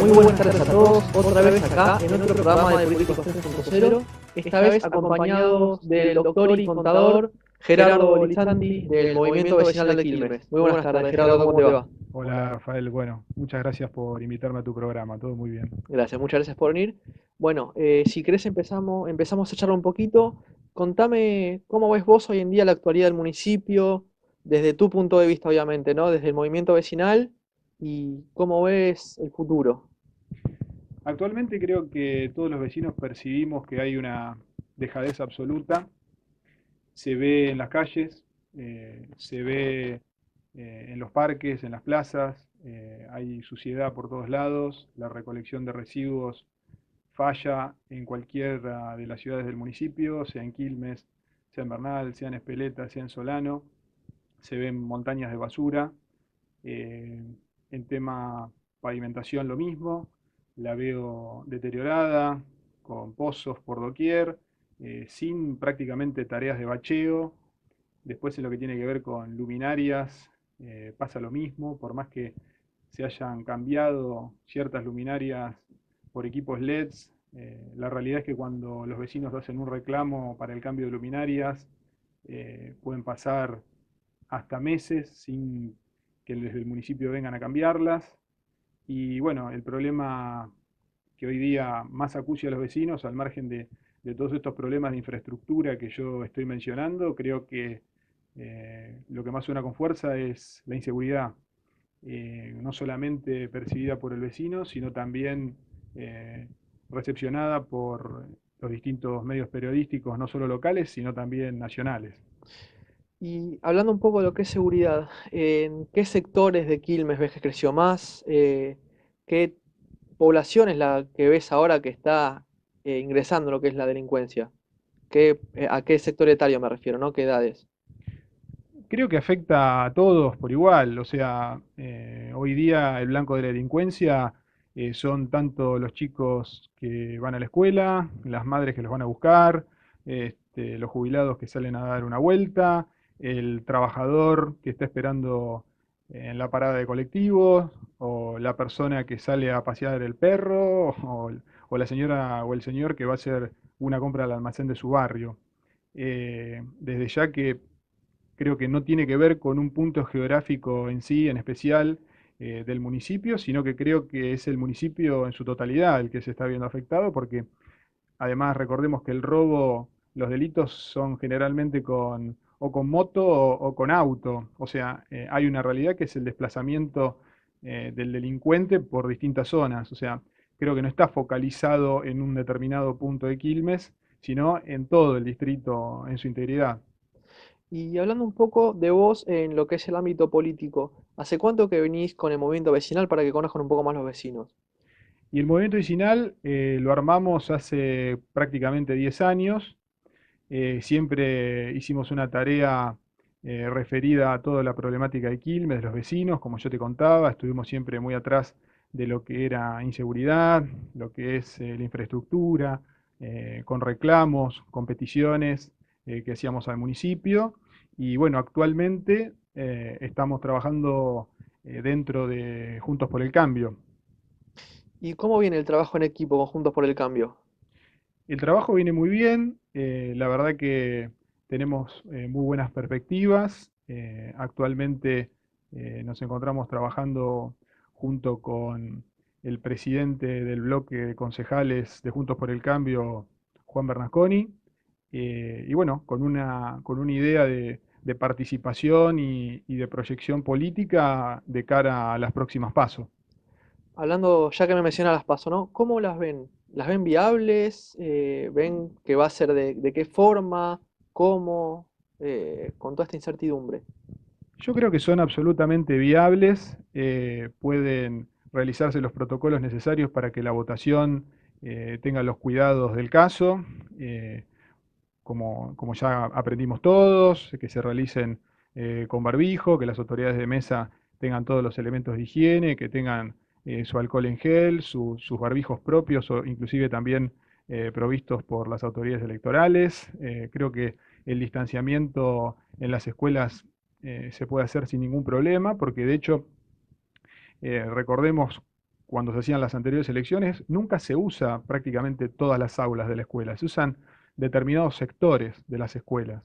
Muy buenas tardes a todos, otra vez acá en otro programa de Políticos 3.0, esta vez acompañados del doctor y contador Gerardo Lizzanti del Movimiento Vecinal de Quilmes. Muy buenas tardes, Gerardo, ¿cómo te va? Hola Rafael, bueno, muchas gracias por invitarme a tu programa, todo muy bien. Gracias, muchas gracias por venir. Bueno, si querés empezamos a charlar un poquito. Contame cómo ves vos hoy en día la actualidad del municipio, desde tu punto de vista obviamente, ¿no? Desde el movimiento vecinal y cómo ves el futuro. Actualmente creo que todos los vecinos percibimos que hay una dejadez absoluta, se ve en las calles, se ve en los parques, en las plazas, hay suciedad por todos lados, la recolección de residuos falla en cualquiera de las ciudades del municipio, sea en Quilmes, sea en Bernal, sea en Espeleta, sea en Solano, se ven montañas de basura. Eh, en tema pavimentación lo mismo, la veo deteriorada, con pozos por doquier, sin prácticamente tareas de bacheo. Después en lo que tiene que ver con luminarias, pasa lo mismo, por más que se hayan cambiado ciertas luminarias por equipos LEDs, la realidad es que cuando los vecinos hacen un reclamo para el cambio de luminarias, pueden pasar hasta meses sin que desde el municipio vengan a cambiarlas. Y bueno, el problema que hoy día más acucia a los vecinos, al margen de todos estos problemas de infraestructura que yo estoy mencionando, creo que lo que más suena con fuerza es la inseguridad, no solamente percibida por el vecino, sino también eh, recepcionada por los distintos medios periodísticos, no solo locales, sino también nacionales. Y hablando un poco de lo que es seguridad, ¿en qué sectores de Quilmes ves que creció más? ¿Qué población es la que ves ahora que está ingresando en lo que es la delincuencia? ¿A qué sector etario me refiero, ¿no? ¿Qué edades? Creo que afecta a todos por igual, o sea, hoy día el blanco de la delincuencia son tanto los chicos que van a la escuela, las madres que los van a buscar, los jubilados que salen a dar una vuelta, el trabajador que está esperando en la parada de colectivos, o la persona que sale a pasear el perro, o la señora o el señor que va a hacer una compra al almacén de su barrio. Desde ya que creo que no tiene que ver con un punto geográfico en sí, en especial del municipio, sino que creo que es el municipio en su totalidad el que se está viendo afectado, porque además recordemos que el robo, los delitos son generalmente o con moto o con auto, o sea, hay una realidad que es el desplazamiento del delincuente por distintas zonas, o sea, creo que no está focalizado en un determinado punto de Quilmes, sino en todo el distrito en su integridad. Y hablando un poco de vos en lo que es el ámbito político, ¿hace cuánto que venís con el movimiento vecinal para que conozcan un poco más los vecinos? Y el movimiento vecinal lo armamos hace prácticamente 10 años. Siempre hicimos una tarea referida a toda la problemática de Quilmes, de los vecinos, como yo te contaba. Estuvimos siempre muy atrás de lo que era inseguridad, lo que es la infraestructura, con reclamos, con peticiones que hacíamos al municipio. Y bueno, actualmente estamos trabajando dentro de Juntos por el Cambio. ¿Y cómo viene el trabajo en equipo con Juntos por el Cambio? El trabajo viene muy bien, la verdad que tenemos muy buenas perspectivas. Actualmente nos encontramos trabajando junto con el presidente del bloque de concejales de Juntos por el Cambio, Juan Bernasconi, y bueno, con una idea de participación y de proyección política de cara a las próximas pasos. Hablando, ya que me menciona las PASO, ¿no? ¿Cómo las ven? ¿Las ven viables? ¿Ven que va a ser de qué forma? ¿Cómo? Con toda esta incertidumbre. Yo creo que son absolutamente viables, pueden realizarse los protocolos necesarios para que la votación tenga los cuidados del caso, eh, como ya aprendimos todos, que se realicen con barbijo, que las autoridades de mesa tengan todos los elementos de higiene, que tengan su alcohol en gel, sus barbijos propios o inclusive también provistos por las autoridades electorales. Creo que el distanciamiento en las escuelas se puede hacer sin ningún problema, porque de hecho recordemos cuando se hacían las anteriores elecciones, nunca se usa prácticamente todas las aulas de la escuela, se usan determinados sectores de las escuelas.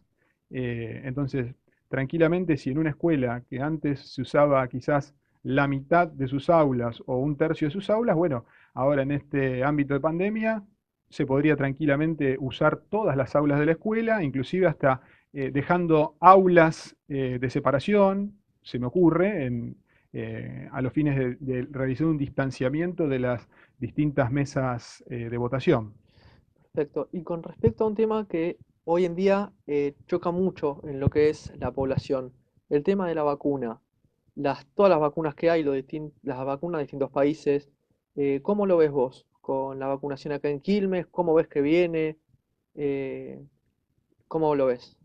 Entonces, tranquilamente, si en una escuela que antes se usaba quizás la mitad de sus aulas o un tercio de sus aulas, bueno, ahora en este ámbito de pandemia se podría tranquilamente usar todas las aulas de la escuela, inclusive hasta dejando aulas de separación, se me ocurre, a los fines de realizar un distanciamiento de las distintas mesas de votación. Perfecto. Y con respecto a un tema que hoy en día choca mucho en lo que es la población, el tema de la vacuna, todas las vacunas que hay, las vacunas de distintos países, ¿cómo lo ves vos con la vacunación acá en Quilmes? ¿Cómo ves que viene? Eh, ¿Cómo lo ves?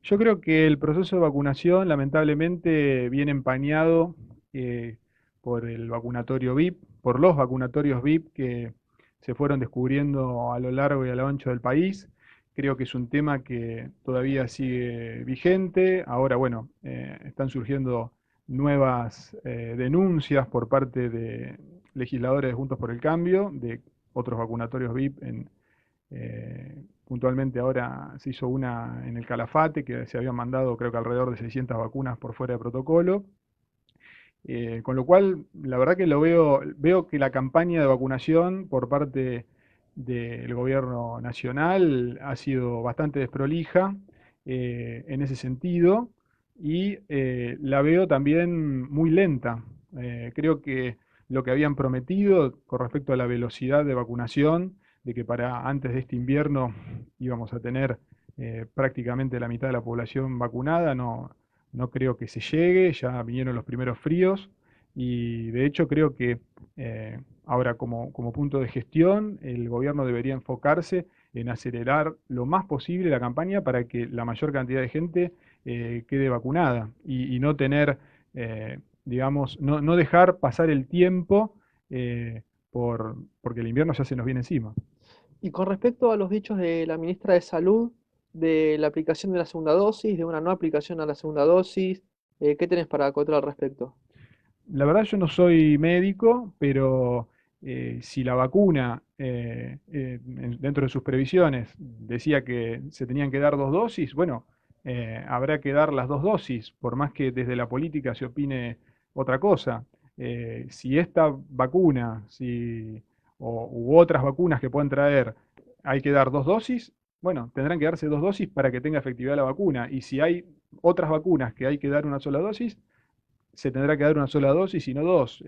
Yo creo que el proceso de vacunación lamentablemente viene empañado eh, por el vacunatorio VIP, por los vacunatorios VIP que se fueron descubriendo a lo largo y a lo ancho del país. Creo que es un tema que todavía sigue vigente. Ahora, bueno, están surgiendo nuevas denuncias por parte de legisladores de Juntos por el Cambio, de otros vacunatorios VIP puntualmente ahora se hizo una en el Calafate, que se habían mandado creo que alrededor de 600 vacunas por fuera de protocolo. Con lo cual, la verdad que veo que la campaña de vacunación por parte del gobierno nacional ha sido bastante desprolija en ese sentido y la veo también muy lenta. Creo que lo que habían prometido con respecto a la velocidad de vacunación, de que para antes de este invierno íbamos a tener prácticamente la mitad de la población vacunada, no creo que se llegue, ya vinieron los primeros fríos y de hecho creo que ahora como punto de gestión el gobierno debería enfocarse en acelerar lo más posible la campaña para que la mayor cantidad de gente quede vacunada y no tener, digamos, no dejar pasar el tiempo porque el invierno ya se nos viene encima. Y con respecto a los dichos de la ministra de Salud, de la aplicación de la segunda dosis, de una no aplicación a la segunda dosis, ¿qué tenés para acotar al respecto? La verdad yo no soy médico, pero si la vacuna dentro de sus previsiones decía que se tenían que dar dos dosis, bueno, habrá que dar las dos dosis, por más que desde la política se opine otra cosa. Si esta vacuna, u otras vacunas que puedan traer, hay que dar dos dosis, bueno, tendrán que darse dos dosis para que tenga efectividad la vacuna. Y si hay otras vacunas que hay que dar una sola dosis, se tendrá que dar una sola dosis y no dos.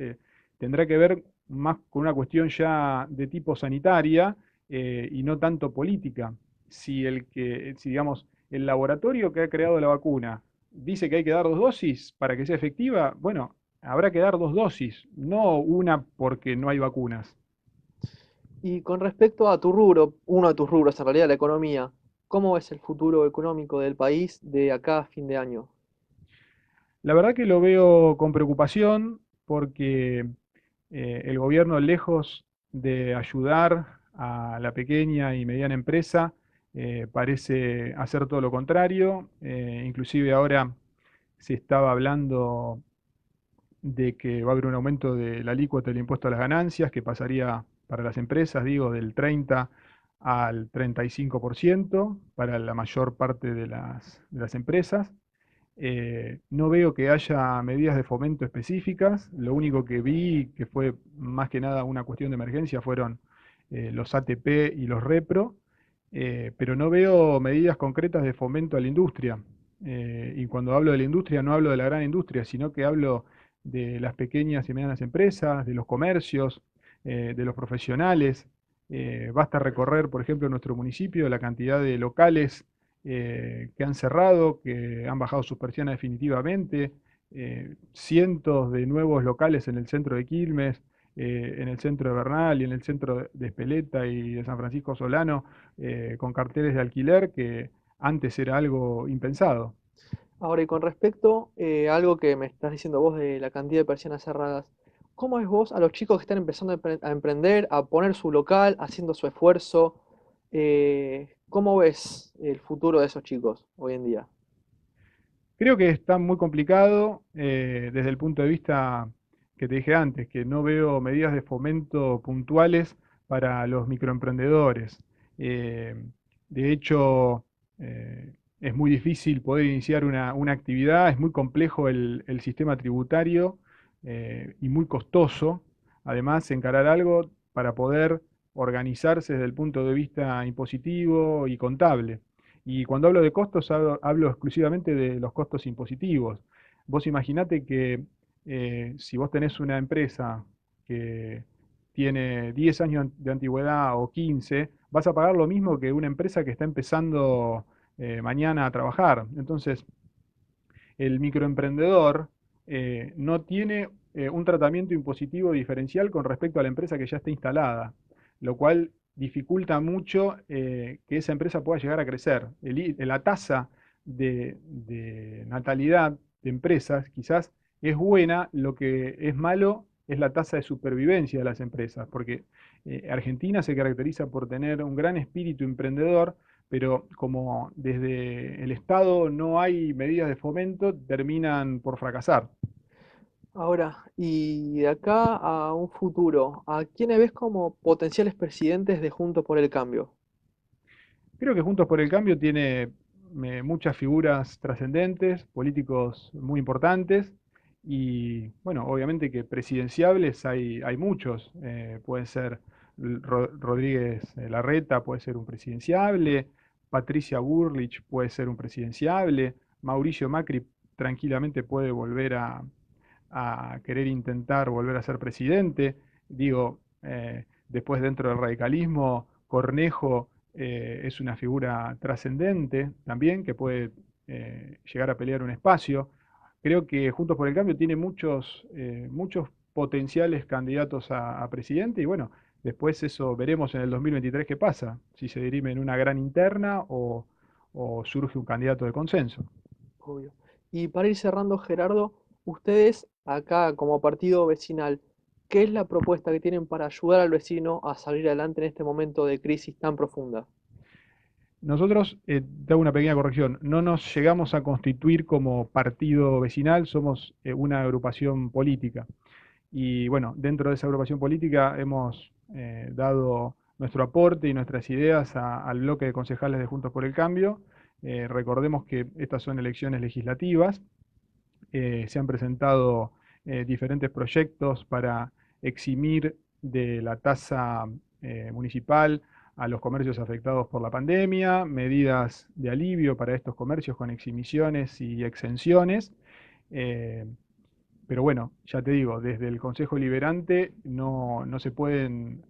Tendrá que ver más con una cuestión ya de tipo sanitaria y no tanto política. Si digamos, el laboratorio que ha creado la vacuna dice que hay que dar dos dosis para que sea efectiva, bueno, habrá que dar dos dosis, no una porque no hay vacunas. Y con respecto a tu rubro, uno de tus rubros, en realidad la economía, ¿cómo ves el futuro económico del país de acá a fin de año? La verdad que lo veo con preocupación porque el gobierno, lejos de ayudar a la pequeña y mediana empresa, parece hacer todo lo contrario. Inclusive ahora se estaba hablando de que va a haber un aumento de la alícuota del impuesto a las ganancias, que pasaría para las empresas, digo, del 30 al 35% para la mayor parte de las empresas. No veo que haya medidas de fomento específicas. Lo único que vi, que fue más que nada una cuestión de emergencia, fueron los ATP y los REPRO, pero no veo medidas concretas de fomento a la industria. Y cuando hablo de la industria no hablo de la gran industria, sino que hablo de las pequeñas y medianas empresas, de los comercios, de los profesionales. Basta recorrer, por ejemplo, en nuestro municipio la cantidad de locales que han cerrado, que han bajado sus persianas definitivamente, cientos de nuevos locales en el centro de Quilmes, en el centro de Bernal y en el centro de Espeleta y de San Francisco Solano, con carteles de alquiler que antes era algo impensado. Ahora, y con respecto a algo que me estás diciendo vos de la cantidad de persianas cerradas, ¿cómo es vos a los chicos que están empezando a emprender, a poner su local, haciendo su esfuerzo? ¿Cómo ves el futuro de esos chicos hoy en día? Creo que está muy complicado desde el punto de vista que te dije antes, que no veo medidas de fomento puntuales para los microemprendedores. Eh, de hecho, es muy difícil poder iniciar una actividad, es muy complejo el sistema tributario y muy costoso. Además, encarar algo para poder organizarse desde el punto de vista impositivo y contable. Y cuando hablo de costos, hablo exclusivamente de los costos impositivos. Vos imaginate que si vos tenés una empresa que tiene 10 años de antigüedad o 15, vas a pagar lo mismo que una empresa que está empezando mañana a trabajar. Entonces, el microemprendedor no tiene un tratamiento impositivo diferencial con respecto a la empresa que ya está instalada, lo cual dificulta mucho que esa empresa pueda llegar a crecer. La tasa de natalidad de empresas quizás es buena, lo que es malo es la tasa de supervivencia de las empresas, porque Argentina se caracteriza por tener un gran espíritu emprendedor, pero como desde el Estado no hay medidas de fomento, terminan por fracasar. Ahora, y de acá a un futuro, ¿a quiénes ves como potenciales presidentes de Juntos por el Cambio? Creo que Juntos por el Cambio tiene muchas figuras trascendentes, políticos muy importantes, y bueno, obviamente que presidenciables hay muchos. Puede ser Rodríguez Larreta, puede ser un presidenciable, Patricia Burrich puede ser un presidenciable, Mauricio Macri tranquilamente puede volver a querer intentar volver a ser presidente. Digo, después dentro del radicalismo, Cornejo es una figura trascendente también que puede llegar a pelear un espacio. Creo que Juntos por el Cambio tiene muchos potenciales candidatos a presidente y bueno, después eso veremos en el 2023 qué pasa, si se dirime en una gran interna o surge un candidato de consenso. Obvio. Y para ir cerrando, Gerardo, ustedes acá como partido vecinal, ¿qué es la propuesta que tienen para ayudar al vecino a salir adelante en este momento de crisis tan profunda? Nosotros, te hago una pequeña corrección, no nos llegamos a constituir como partido vecinal, somos una agrupación política. Y bueno, dentro de esa agrupación política hemos dado nuestro aporte y nuestras ideas al bloque de concejales de Juntos por el Cambio. Recordemos que estas son elecciones legislativas, se han presentado diferentes proyectos para eximir de la tasa municipal a los comercios afectados por la pandemia, medidas de alivio para estos comercios con eximiciones y exenciones. eh, pero bueno, ya te digo, desde el Consejo Liberante no se pueden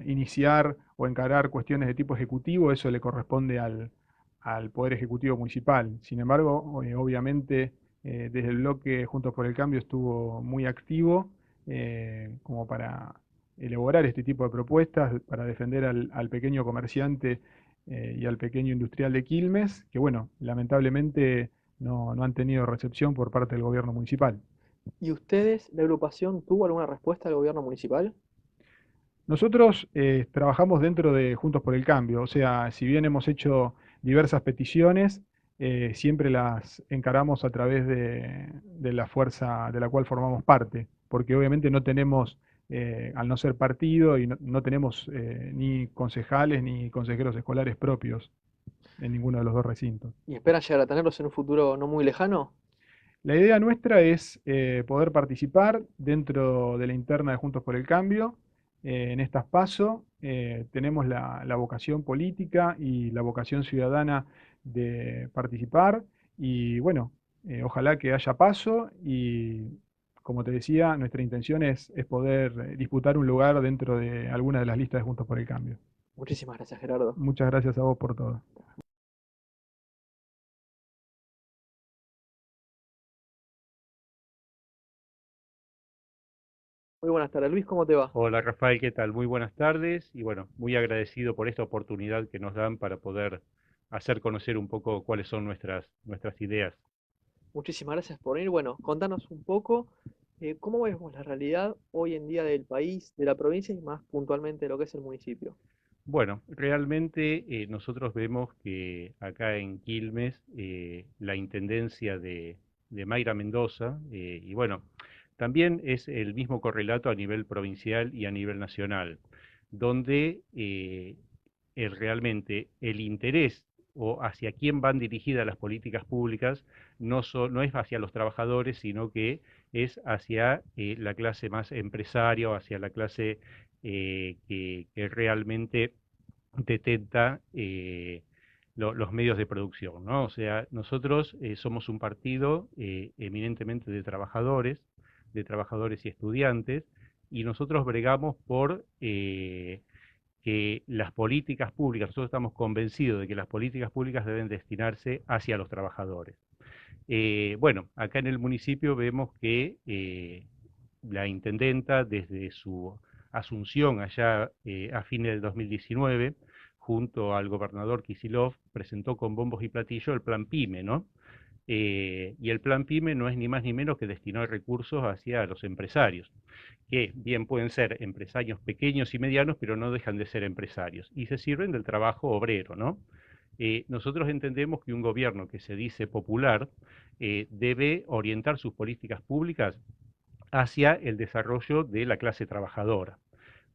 iniciar o encarar cuestiones de tipo ejecutivo, eso le corresponde al Poder Ejecutivo Municipal. Sin embargo, obviamente desde el bloque Juntos por el Cambio estuvo muy activo como para elaborar este tipo de propuestas, para defender al pequeño comerciante y al pequeño industrial de Quilmes, que bueno, lamentablemente no han tenido recepción por parte del gobierno municipal. ¿Y ustedes, la agrupación, tuvo alguna respuesta del gobierno municipal? Nosotros trabajamos dentro de Juntos por el Cambio, o sea, si bien hemos hecho diversas peticiones, siempre las encaramos a través de la fuerza de la cual formamos parte, porque obviamente no tenemos, al no ser partido, y no tenemos ni concejales ni consejeros escolares propios en ninguno de los dos recintos. ¿Y esperan llegar a tenerlos en un futuro no muy lejano? La idea nuestra es poder participar dentro de la interna de Juntos por el Cambio en estas PASO. Tenemos la vocación política y la vocación ciudadana de participar y bueno, ojalá que haya PASO y como te decía, nuestra intención es poder disputar un lugar dentro de alguna de las listas de Juntos por el Cambio. Muchísimas gracias, Gerardo. Muchas gracias a vos por todo. Muy buenas tardes, Luis, ¿cómo te va? Hola Rafael, ¿qué tal? Muy buenas tardes y bueno, muy agradecido por esta oportunidad que nos dan para poder hacer conocer un poco cuáles son nuestras ideas. Muchísimas gracias por venir. Bueno, contanos un poco cómo vemos la realidad hoy en día del país, de la provincia y más puntualmente de lo que es el municipio. Bueno, realmente nosotros vemos que acá en Quilmes la intendencia de Mayra Mendoza, y bueno, también es el mismo correlato a nivel provincial y a nivel nacional, donde realmente el interés o hacia quién van dirigidas las políticas públicas no es hacia los trabajadores, sino que es hacia la clase más empresaria o hacia la clase que realmente detenta los medios de producción, ¿no? O sea, nosotros somos un partido eminentemente de trabajadores y estudiantes, y nosotros bregamos por que las políticas públicas, nosotros estamos convencidos de que las políticas públicas deben destinarse hacia los trabajadores. Bueno, acá en el municipio vemos que la intendenta, desde su asunción allá a fines del 2019, junto al gobernador Kicillof, presentó con bombos y platillos el plan PYME, ¿no? Y el plan PYME no es ni más ni menos que destinar recursos hacia los empresarios, que bien pueden ser empresarios pequeños y medianos, pero no dejan de ser empresarios, y se sirven del trabajo obrero, ¿no? Nosotros entendemos que un gobierno que se dice popular debe orientar sus políticas públicas hacia el desarrollo de la clase trabajadora.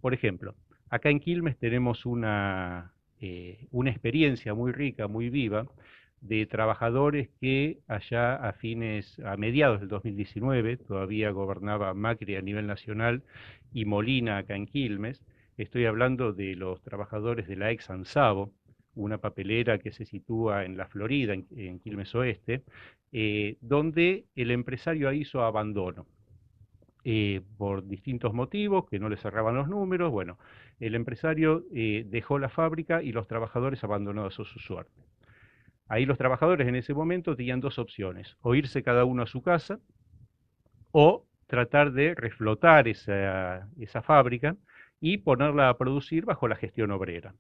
Por ejemplo, acá en Quilmes tenemos una experiencia muy rica, muy viva, de trabajadores que allá a mediados del 2019, todavía gobernaba Macri a nivel nacional y Molina acá en Quilmes. Estoy hablando de los trabajadores de la ex Ansabo, una papelera que se sitúa en la Florida, en Quilmes Oeste, donde el empresario ahí hizo abandono por distintos motivos, que no le cerraban los números. Bueno, el empresario dejó la fábrica y los trabajadores abandonados a su suerte. Ahí los trabajadores en ese momento tenían dos opciones: o irse cada uno a su casa, o tratar de reflotar esa fábrica y ponerla a producir bajo la gestión obrera.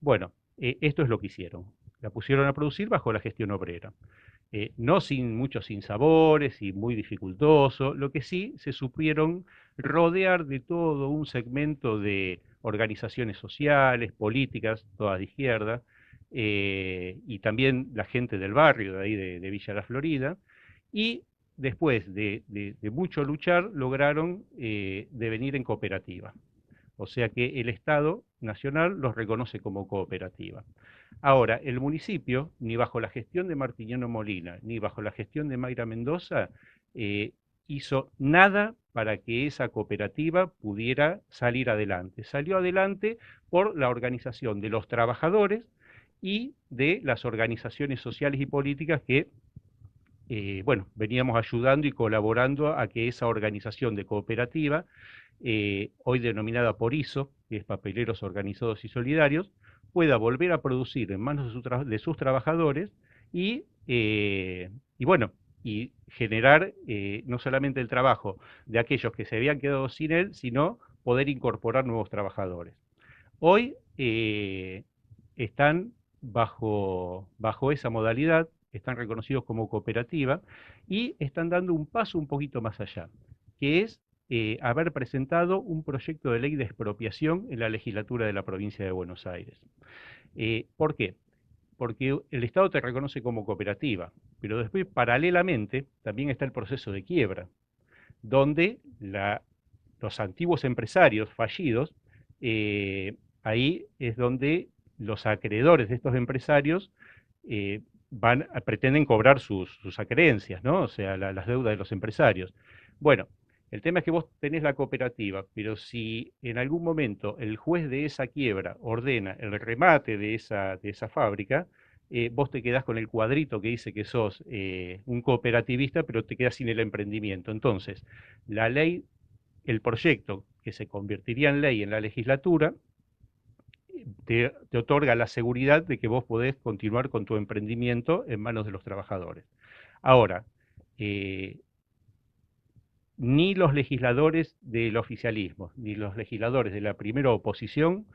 Bueno, esto es lo que hicieron. La pusieron a producir bajo la gestión obrera. No sin muchos sinsabores y muy dificultoso, lo que sí se supieron rodear de todo un segmento de organizaciones sociales, políticas, todas de izquierda, y también la gente del barrio de ahí de Villa La Florida, y después de mucho luchar lograron devenir en cooperativa. O sea que el Estado Nacional los reconoce como cooperativa. Ahora, el municipio, ni bajo la gestión de Martiniano Molina, ni bajo la gestión de Mayra Mendoza, eh, hizo nada para que esa cooperativa pudiera salir adelante. Salió adelante por la organización de los trabajadores y de las organizaciones sociales y políticas que bueno, veníamos ayudando y colaborando a que esa organización de cooperativa, hoy denominada por ISO, que es Papeleros Organizados y Solidarios, pueda volver a producir en manos de sus trabajadores y bueno, y generar no solamente el trabajo de aquellos que se habían quedado sin él, sino poder incorporar nuevos trabajadores. Hoy están bajo esa modalidad, están reconocidos como cooperativa y están dando un paso un poquito más allá, que es haber presentado un proyecto de ley de expropiación en la legislatura de la provincia de Buenos Aires. ¿Por qué? Porque el Estado te reconoce como cooperativa, pero después paralelamente también está el proceso de quiebra, donde los antiguos empresarios fallidos, ahí es donde los acreedores de estos empresarios eh, pretenden cobrar sus acreencias, ¿no? O sea, las deudas de los empresarios. Bueno, el tema es que vos tenés la cooperativa, pero si en algún momento el juez de esa quiebra ordena el remate de esa fábrica, vos te quedás con el cuadrito que dice que sos un cooperativista, pero te quedás sin el emprendimiento. Entonces, la ley, el proyecto que se convertiría en ley en la legislatura, te otorga la seguridad de que vos podés continuar con tu emprendimiento en manos de los trabajadores. Ahora, ni los legisladores del oficialismo, ni los legisladores de la primera oposición,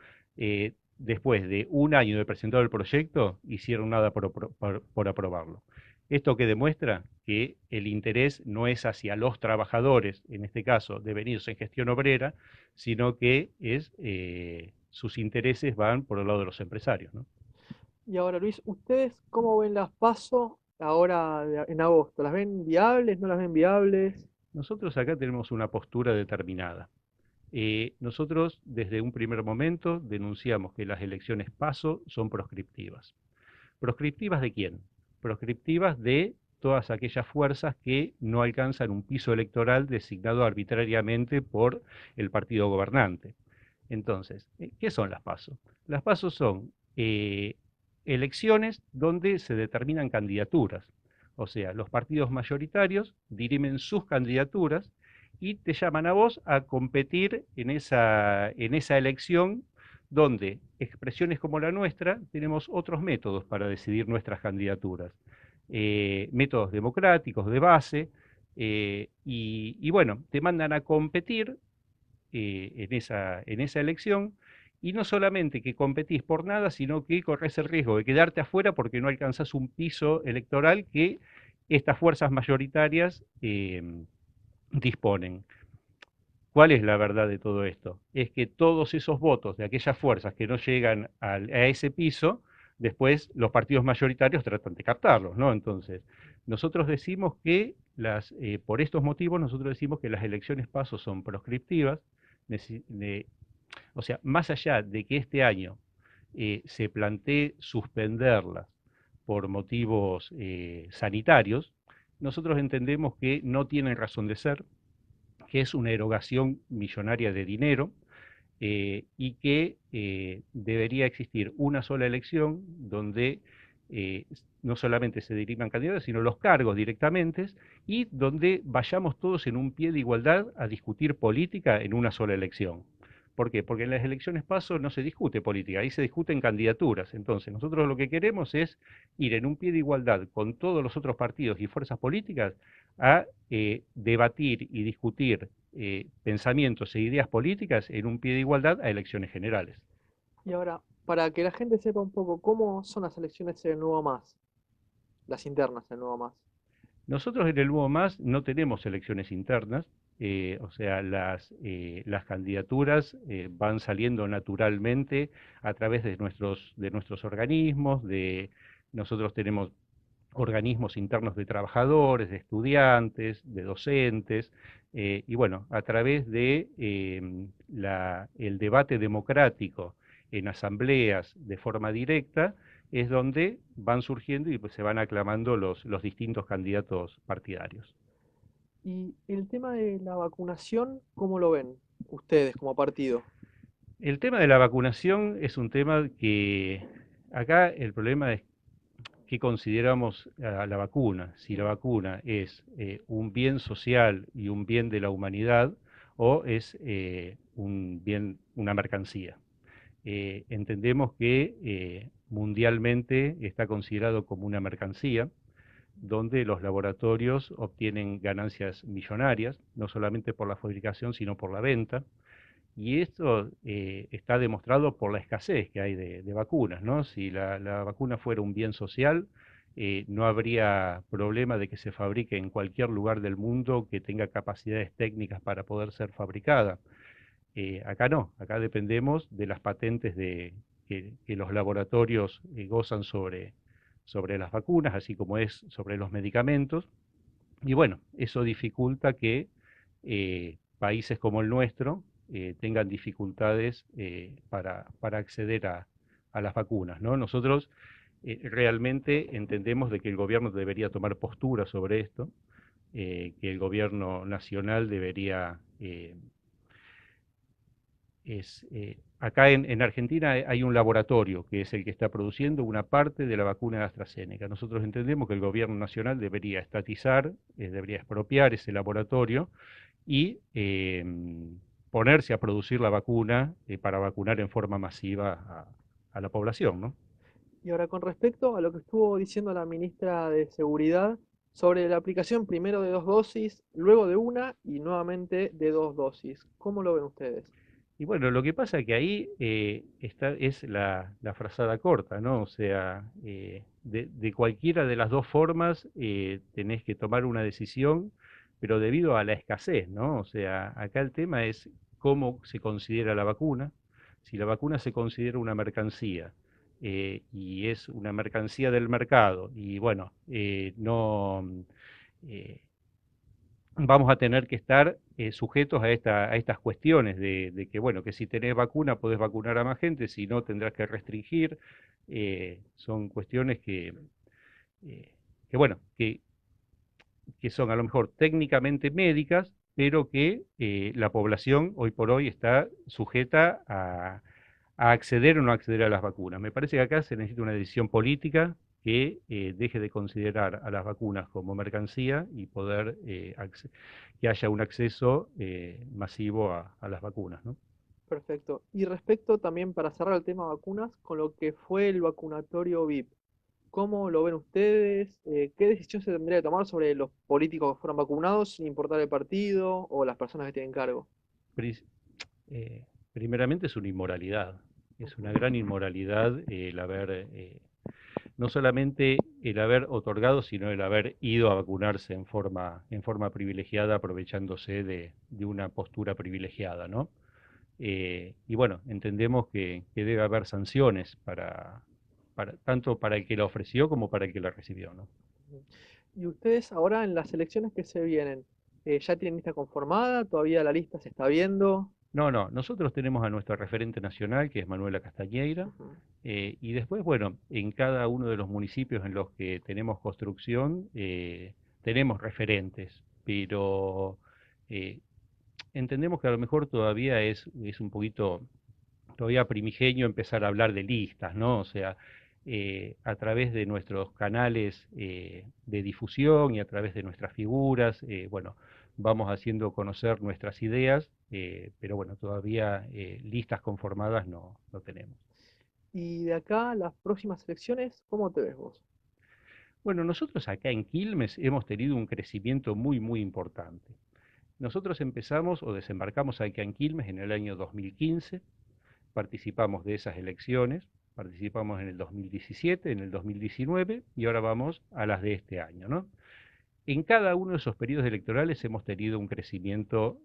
después de un año de presentado el proyecto, hicieron nada por aprobarlo. Esto que demuestra que el interés no es hacia los trabajadores, en este caso devenidos en gestión obrera, sino que sus intereses van por el lado de los empresarios, ¿no? Y ahora, Luis, ¿ustedes cómo ven las PASO ahora en agosto? ¿Las ven viables? ¿No las ven viables? Nosotros acá tenemos una postura determinada. Nosotros desde un primer momento denunciamos que las elecciones PASO son proscriptivas. ¿Proscriptivas de quién? Proscriptivas de todas aquellas fuerzas que no alcanzan un piso electoral designado arbitrariamente por el partido gobernante. Entonces, ¿qué son las PASO? Las PASO son elecciones donde se determinan candidaturas. O sea, los partidos mayoritarios dirimen sus candidaturas y te llaman a vos a competir en esa elección donde expresiones como la nuestra tenemos otros métodos para decidir nuestras candidaturas. Métodos democráticos de base, y bueno, te mandan a competir en esa elección, y no solamente que competís por nada, sino que corres el riesgo de quedarte afuera porque no alcanzás un piso electoral que estas fuerzas mayoritarias disponen. ¿Cuál es la verdad de todo esto? Es que todos esos votos de aquellas fuerzas que no llegan a ese piso, después los partidos mayoritarios tratan de captarlos, ¿no? Entonces, nosotros decimos que por estos motivos, nosotros decimos que las elecciones PASO son proscriptivas, o sea, más allá de que este año se plantee suspenderlas por motivos sanitarios, nosotros entendemos que no tienen razón de ser, que es una erogación millonaria de dinero, y que debería existir una sola elección donde no solamente se diriman candidatos, sino los cargos directamente, y donde vayamos todos en un pie de igualdad a discutir política en una sola elección. ¿Por qué? Porque en las elecciones PASO no se discute política, ahí se discuten candidaturas. Entonces, nosotros lo que queremos es ir en un pie de igualdad con todos los otros partidos y fuerzas políticas a debatir y discutir pensamientos e ideas políticas en un pie de igualdad a elecciones generales. Y ahora, para que la gente sepa un poco cómo son las elecciones en el Nuevo Más, las internas en el Nuevo Más. Nosotros en el Nuevo Más no tenemos elecciones internas, o sea, las candidaturas van saliendo naturalmente a través de nuestros organismos, nosotros tenemos organismos internos de trabajadores, de estudiantes, de docentes, y bueno, a través de el debate democrático en asambleas de forma directa, es donde van surgiendo y pues, se van aclamando los distintos candidatos partidarios. Y el tema de la vacunación, ¿cómo lo ven ustedes como partido? El tema de la vacunación es un tema que acá el problema es qué consideramos a la vacuna, si la vacuna es un bien social y un bien de la humanidad o es un bien, una mercancía. Entendemos que mundialmente está considerado como una mercancía, donde los laboratorios obtienen ganancias millonarias, no solamente por la fabricación, sino por la venta. Y esto está demostrado por la escasez que hay de vacunas, ¿no? Si la vacuna fuera un bien social, no habría problema de que se fabrique en cualquier lugar del mundo que tenga capacidades técnicas para poder ser fabricada. Acá no, acá dependemos de las patentes que los laboratorios gozan sobre las vacunas, así como es sobre los medicamentos. Y bueno, eso dificulta que países como el nuestro tengan dificultades para acceder a las vacunas, ¿no? Nosotros realmente entendemos de que el gobierno debería tomar postura sobre esto, que el gobierno nacional debería acá en Argentina hay un laboratorio que es el que está produciendo una parte de la vacuna de AstraZeneca. Nosotros entendemos que el gobierno nacional debería estatizar, debería expropiar ese laboratorio y ponerse a producir la vacuna para vacunar en forma masiva a la población, ¿no? Y ahora con respecto a lo que estuvo diciendo la ministra de Seguridad sobre la aplicación primero de 2 dosis, luego de una y nuevamente de 2 dosis, ¿cómo lo ven ustedes? Y bueno, lo que pasa es que ahí es la frazada corta, ¿no? O sea, de cualquiera de las dos formas tenés que tomar una decisión, pero debido a la escasez, ¿no? O sea, acá el tema es cómo se considera la vacuna. Si la vacuna se considera una mercancía y es una mercancía del mercado, y bueno, no, eh, vamos a tener que estar sujetos a estas cuestiones de que, bueno, que si tenés vacuna podés vacunar a más gente, si no tendrás que restringir. Son cuestiones eh, bueno, que son a lo mejor técnicamente médicas, pero que la población hoy por hoy está sujeta a acceder o no acceder a las vacunas. Me parece que acá se necesita una decisión política que deje de considerar a las vacunas como mercancía y poder que haya un acceso masivo a las vacunas, ¿no? Perfecto. Y respecto también, para cerrar el tema vacunas, con lo que fue el vacunatorio VIP, ¿cómo lo ven ustedes? ¿Qué decisión se tendría que tomar sobre los políticos que fueron vacunados, sin importar el partido o las personas que tienen cargo? Pri- Primeramente es una inmoralidad, es Ujú. una gran inmoralidad el haber no solamente el haber otorgado, sino el haber ido a vacunarse en forma privilegiada, aprovechándose de una postura privilegiada, ¿no? Y bueno, entendemos que debe haber sanciones tanto para el que la ofreció como para el que la recibió, ¿no? Ujú. Y ustedes ahora en las elecciones que se vienen, ¿ya tienen lista conformada? ¿Todavía la lista se está viendo? No, no, nosotros tenemos a nuestra referente nacional, que es Manuela Castañeira, Ujú. y después, bueno, en cada uno de los municipios en los que tenemos construcción, tenemos referentes, pero eh, entendemos que a lo mejor todavía es un poquito, todavía primigenio empezar a hablar de listas, ¿no? O sea, a través de nuestros canales de difusión y a través de nuestras figuras, bueno, vamos haciendo conocer nuestras ideas, pero bueno, todavía listas conformadas no tenemos. Y de acá a las próximas elecciones, ¿cómo te ves vos? Bueno, nosotros acá en Quilmes hemos tenido un crecimiento muy, muy importante. Nosotros empezamos o desembarcamos acá en Quilmes en el año 2015, participamos de esas elecciones, participamos en el 2017, en el 2019 y ahora vamos a las de este año, ¿no? En cada uno de esos periodos electorales hemos tenido un crecimiento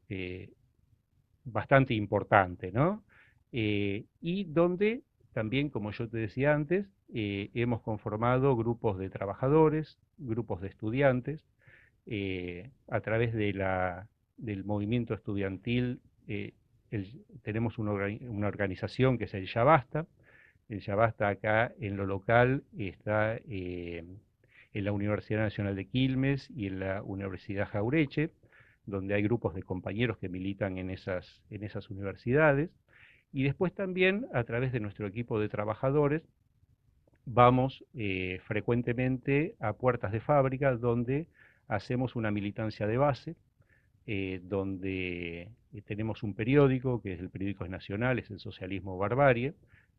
bastante importante, ¿no? Y donde también, como yo te decía antes, hemos conformado grupos de trabajadores, grupos de estudiantes, a través del movimiento estudiantil. eh, Tenemos una organización que es el Ya Basta. El Ya Basta acá en lo local está en la Universidad Nacional de Quilmes y en la Universidad Jaureche, donde hay grupos de compañeros que militan en esas universidades. Y después también, a través de nuestro equipo de trabajadores, vamos frecuentemente a puertas de fábrica donde hacemos una militancia de base, donde tenemos un periódico, que es el periódico nacional, es el Socialismo Barbarie,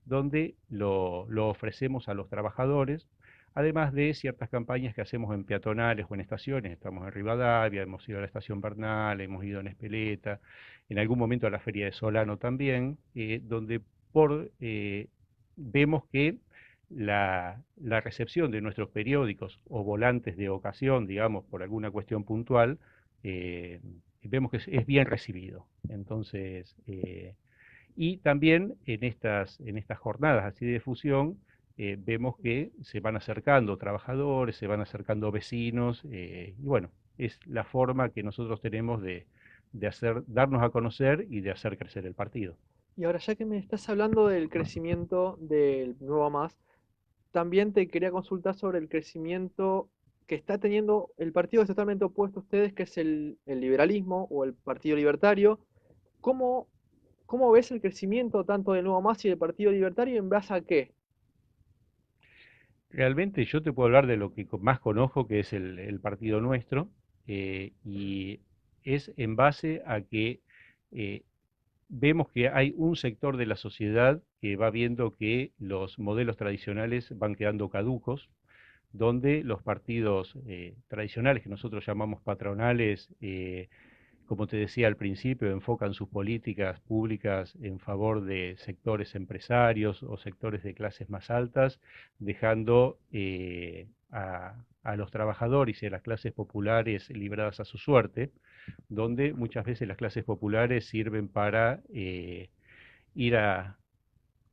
donde lo ofrecemos a los trabajadores, además de ciertas campañas que hacemos en peatonales o en estaciones. Estamos en Rivadavia, hemos ido a la estación Bernal, hemos ido en Espeleta, en algún momento a la Feria de Solano también, donde vemos que la recepción de nuestros periódicos o volantes de ocasión, digamos, por alguna cuestión puntual, eh, vemos que es bien recibido. Entonces, y también en estas jornadas así de difusión, vemos que se van acercando trabajadores, se van acercando vecinos, y bueno, es la forma que nosotros tenemos de darnos a conocer y de hacer crecer el partido. Y ahora ya que me estás hablando del crecimiento del Nuevo Más, también te quería consultar sobre el crecimiento que está teniendo el partido que es totalmente opuesto a ustedes, que es el liberalismo o el Partido Libertario. ¿Cómo, cómo ves el crecimiento tanto del Nuevo Más y del Partido Libertario en base a qué? Realmente yo te puedo hablar de lo que más conozco, que es el partido nuestro, y es en base a que eh, vemos que hay un sector de la sociedad que va viendo que los modelos tradicionales van quedando caducos, donde los partidos tradicionales, que nosotros llamamos patronales, como te decía al principio, enfocan sus políticas públicas en favor de sectores empresarios o sectores de clases más altas, dejando a los trabajadores y a las clases populares libradas a su suerte, donde muchas veces las clases populares sirven para ir a,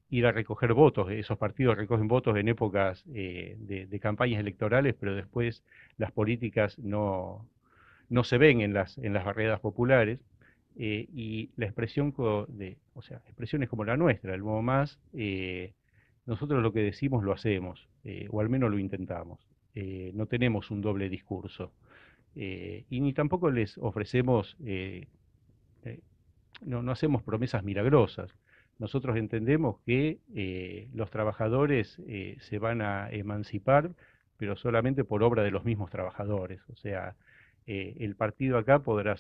ir a recoger votos. Esos partidos recogen votos en épocas de campañas electorales, pero después las políticas no se ven en las barriadas populares, y la expresión, o sea, expresiones como la nuestra, el Nuevo Más, nosotros lo que decimos lo hacemos, o al menos lo intentamos. No tenemos un doble discurso, y ni tampoco les ofrecemos, eh, no hacemos promesas milagrosas. Nosotros entendemos que los trabajadores se van a emancipar, pero solamente por obra de los mismos trabajadores. O sea, el partido acá podrá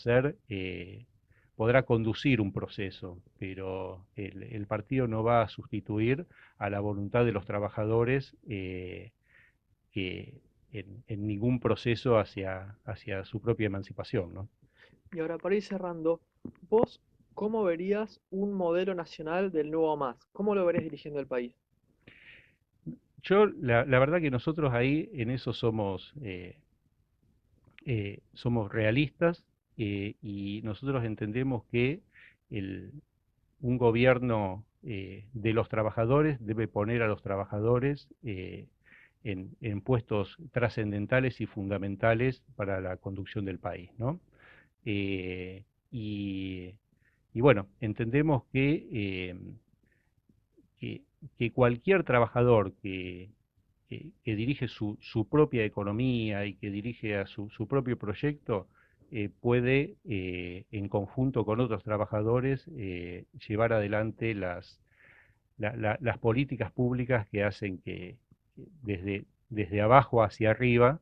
conducir un proceso, pero el partido no va a sustituir a la voluntad de los trabajadores, que en ningún proceso hacia su propia emancipación, ¿no? Y ahora, para ir cerrando, vos, ¿cómo verías un modelo nacional del nuevo más? ¿Cómo lo verías dirigiendo el país? La verdad que nosotros ahí en eso somos realistas, y nosotros entendemos que el, un gobierno de los trabajadores debe poner a los trabajadores en puestos trascendentales y fundamentales para la conducción del país, ¿no? Eh, y, y bueno, entendemos que, que cualquier trabajador que dirige su propia economía y que dirige a su propio proyecto, puede, en conjunto con otros trabajadores, llevar adelante las políticas públicas que hacen que desde abajo hacia arriba,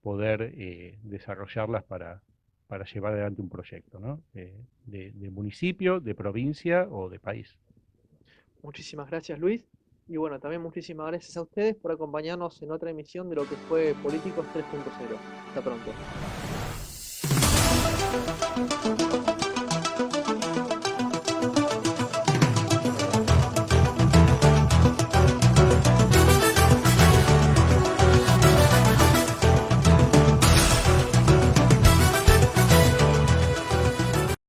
poder desarrollarlas para llevar adelante un proyecto, ¿no? De municipio, de provincia o de país. Muchísimas gracias, Luis. Y bueno, también muchísimas gracias a ustedes por acompañarnos en otra emisión de lo que fue Políticos 3.0. Hasta pronto.